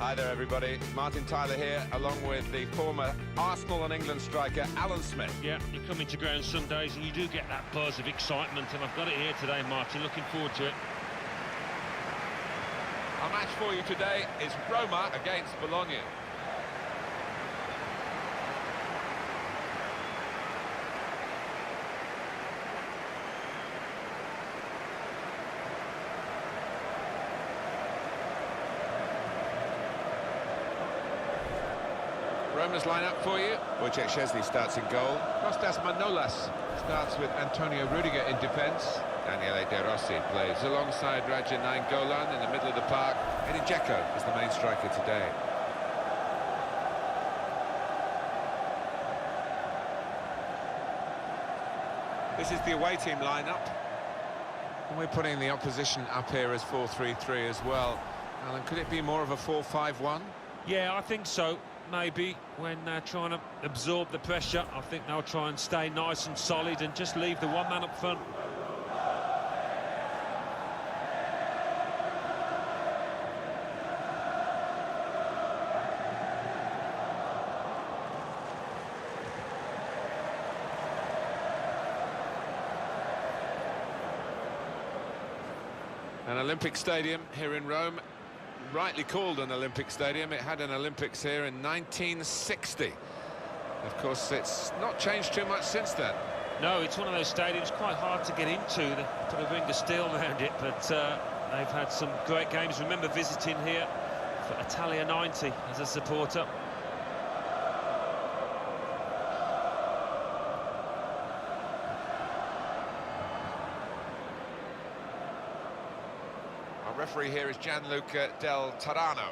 Hi there, everybody. Martin Tyler here, along with the former Arsenal and England striker, Alan Smith. Yeah, you come into ground some days and you do get that buzz of excitement, and I've got it here today, Martin. Looking forward to it. Our match for you today is Roma against Bologna. Roma's line-up for you. Wojciech Szczesny starts in goal. Kostas Manolas starts with Antonio Rudiger in defence. Daniele De Rossi plays alongside Raja Nainggolan in the middle of the park. Edin Dzeko is the main striker today. This is the away team line-up. And we're putting the opposition up here as 4-3-3 as well. Alan, could it be more of a 4-5-1? Yeah, I think so. Maybe when they're trying to absorb the pressure, I think they'll try and stay nice and solid and just leave the one man up front. An Olympic Stadium here in Rome, rightly called an Olympic Stadium. It had an Olympics here in 1960. Of course, it's not changed too much since then. No, it's one of those stadiums quite hard to get into. They put a ring of steel around it, but they've had some great games. Remember visiting here for Italia 90 as a supporter. Our referee here is Gianluca Del Tarano.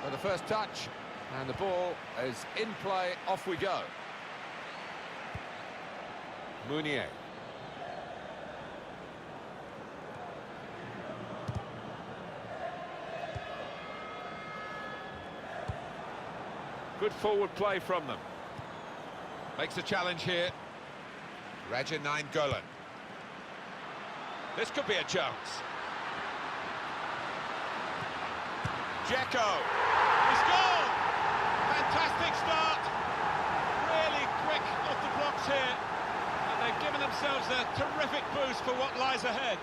For the first touch, and the ball is in play, off we go. Mounier. Good forward play from them. Makes a challenge here. Raja Nainggolan. This could be a chance. Dzeko. He's gone! Fantastic start. Really quick off the blocks here. And they've given themselves a terrific boost for what lies ahead.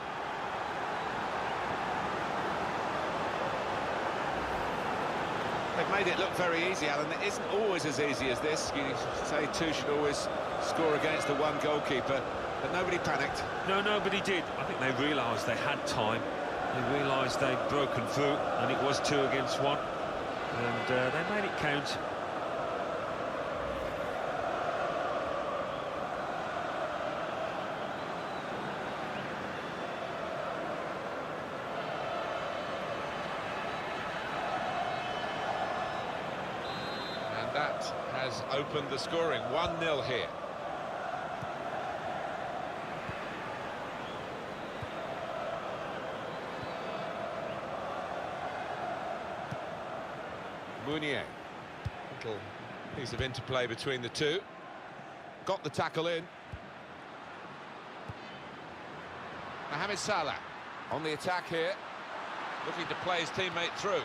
They've made it look very easy, Alan. It isn't always as easy as this. You say two should always score against the one goalkeeper, but nobody panicked. No, nobody did. I think they realised they had time. They realised they'd broken through, and it was 2 against 1. And they made it count. That has opened the scoring. 1-0 here. Mounier. Little piece of interplay between the two. Got the tackle in. Mohamed Salah on the attack here. Looking to play his teammate through.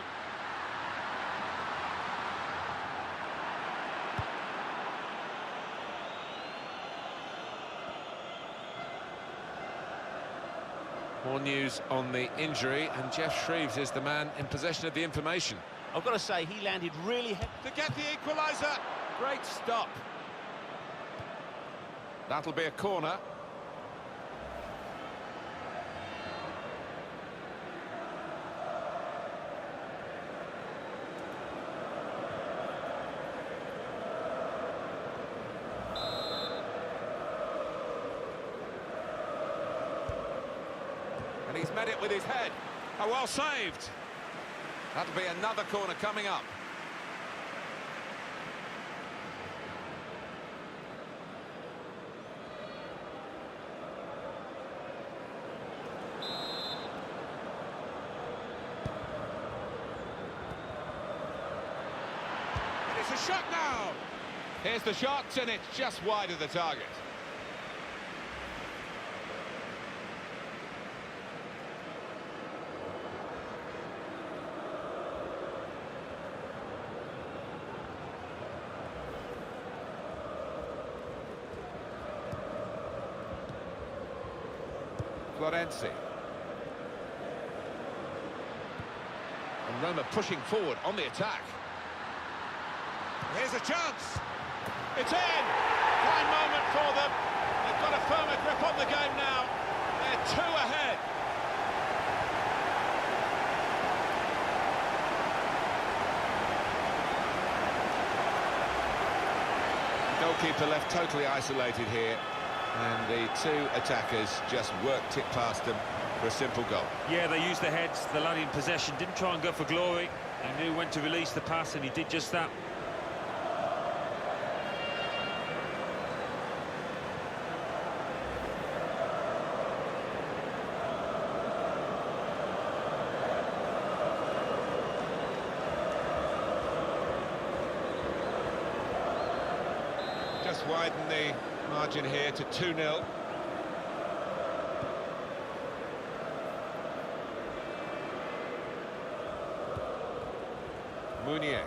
More news on the injury, and Jeff Shreves is the man in possession of the information. I've got to say, he landed really To get the equaliser. Great stop. That'll be a corner. And he's met it with his head. Oh, well saved. That'll be another corner coming up. a shot now! Here's the shot, and it's just wide of the target. Florenzi. And Roma pushing forward on the attack. Here's a chance. It's in! Fine moment for them. They've got a firmer grip on the game now. They're 2 ahead. The goalkeeper left totally isolated here. And the 2 attackers just worked it past them for a simple goal. Yeah, they used their heads, the lad in possession, didn't try and go for glory. He knew when to release the pass, and he did just that. Just widen the margin here to 2-0. Mounier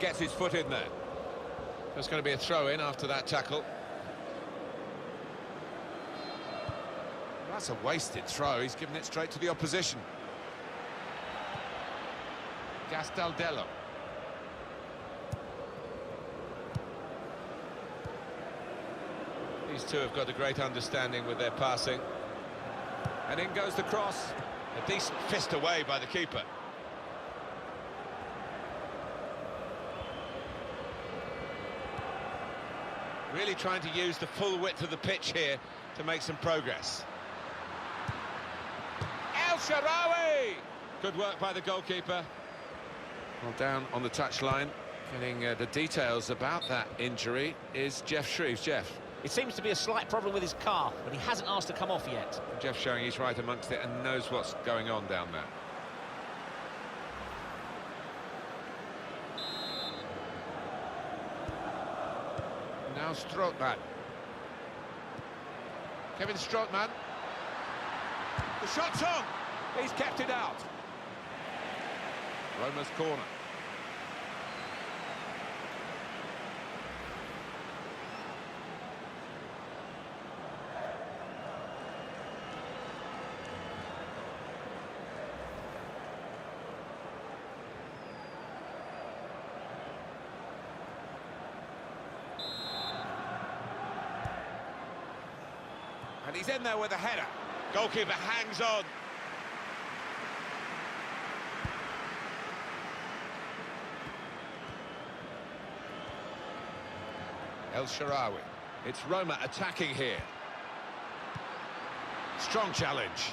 gets his foot in there. There's going to be a throw-in after that tackle. That's a wasted throw. He's given it straight to the opposition. Castaldello. These 2 have got a great understanding with their passing. And in goes the cross. A decent fist away by the keeper. Really trying to use the full width of the pitch here to make some progress. El Shaarawy! Good work by the goalkeeper. Well, down on the touchline, getting the details about that injury is Jeff Shreves. Jeff. It seems to be a slight problem with his car, but he hasn't asked to come off yet. Jeff showing he's right amongst it and knows what's going on down there. Now Strootman. Kevin Strootman. The shot's on. He's kept it out. Roma's corner. And he's in there with a header. Goalkeeper hangs on. El Shaarawy. It's Roma attacking here. Strong challenge.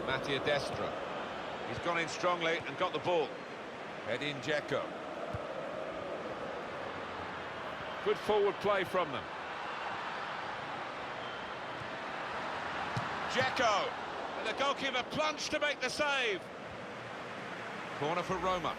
Mattia Destra. He's gone in strongly and got the ball. Edin Dzeko. Good forward play from them. Dzeko. And the goalkeeper plunged to make the save. Corner for Roma.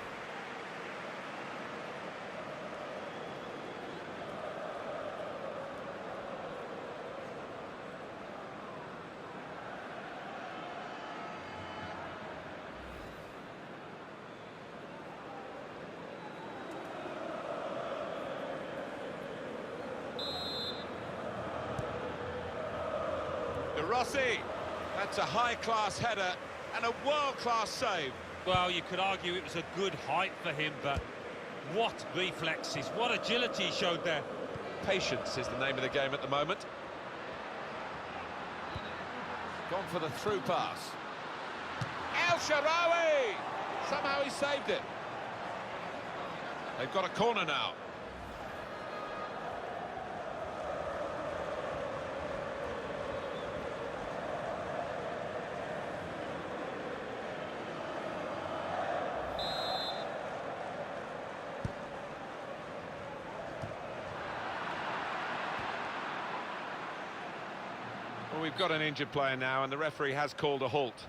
Rossi, that's a high-class header and a world-class save. Well, you could argue it was a good height for him, but what reflexes, what agility he showed there. Patience is the name of the game at the moment. Gone for the through pass. El Shaarawy! Somehow he saved it. They've got a corner now. Well, we've got an injured player now, and the referee has called a halt.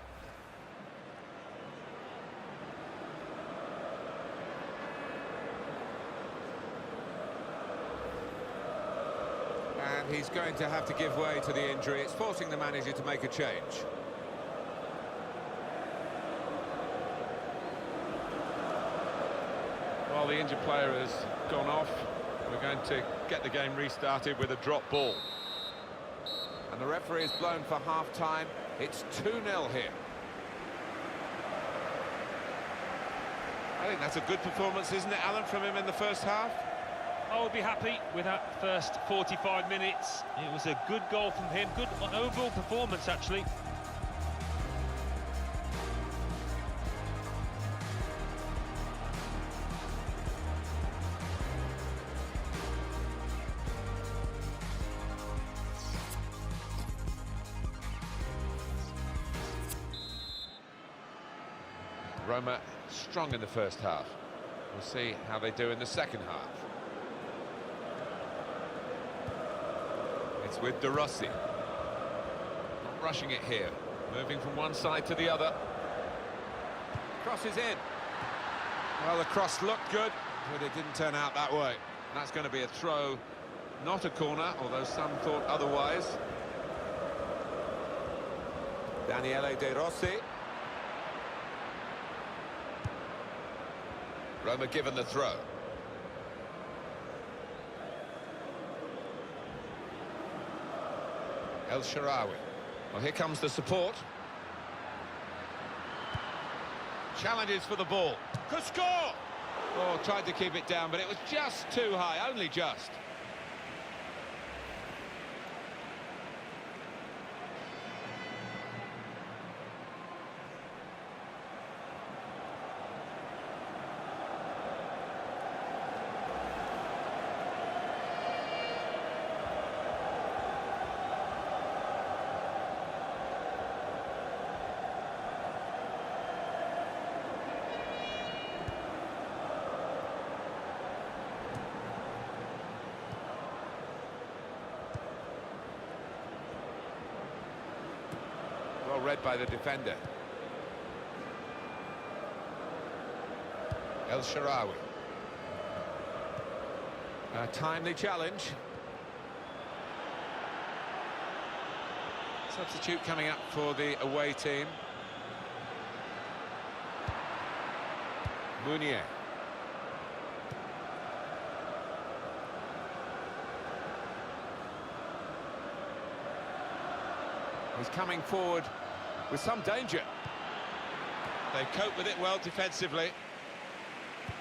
And he's going to have to give way to the injury. It's forcing the manager to make a change. Well, the injured player has gone off. We're going to get the game restarted with a drop ball. And the referee is blown for half-time. It's 2-0 here. I think that's a good performance, isn't it, Alan, from him in the first half? I would be happy with that first 45 minutes. It was a good goal from him, good overall performance, actually. Roma strong in the first half. We'll see how they do in the second half. It's with De Rossi. Not rushing it here. Moving from one side to the other. Crosses in. Well, the cross looked good, but it didn't turn out that way. That's going to be a throw, not a corner, although some thought otherwise. Daniele De Rossi. Roma given the throw. El Shaarawy. Well, here comes the support. Challenges for the ball. Could score! Oh, tried to keep it down, but it was just too high, only just. Well read by the defender. El Shaarawy. A timely challenge. Substitute coming up for the away team. Mounier. He's coming forward with some danger. They cope with it well defensively.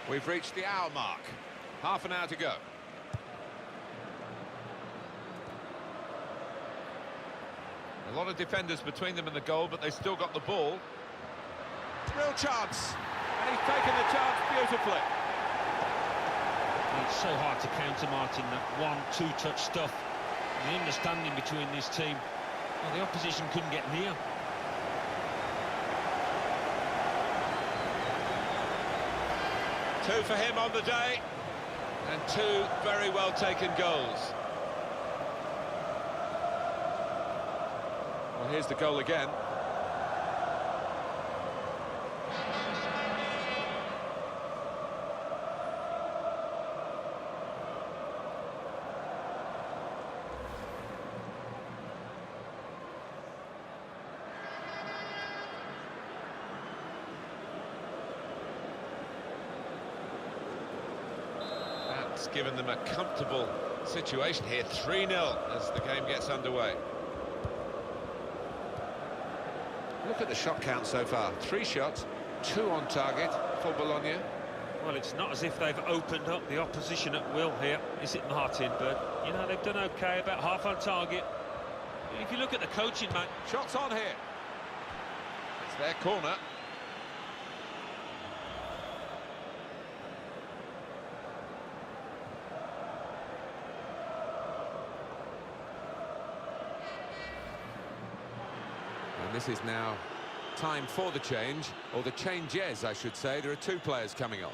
We've reached the hour mark. Half an hour to go. A lot of defenders between them and the goal, but they still got the ball. Real chance. And he's taken the chance beautifully. It's so hard to counter, Martin, that 1-2 touch stuff. The understanding between this team. Well, the opposition couldn't get near. Two for him on the day, and two very well taken goals. Well, here's the goal again. That's given them a comfortable situation here. 3-0 as the game gets underway. Look at the shot count so far. 3 shots, 2 on target for Bologna. Well, it's not as if they've opened up the opposition at will here, is it, Martin? But, you know, they've done OK, about half on target. If you look at the coaching, man... Shots on here. It's their corner. And this is now time for the change, or the changes, I should say. There are 2 players coming on.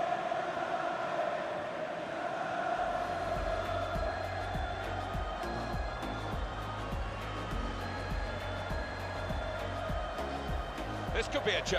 This could be a chance.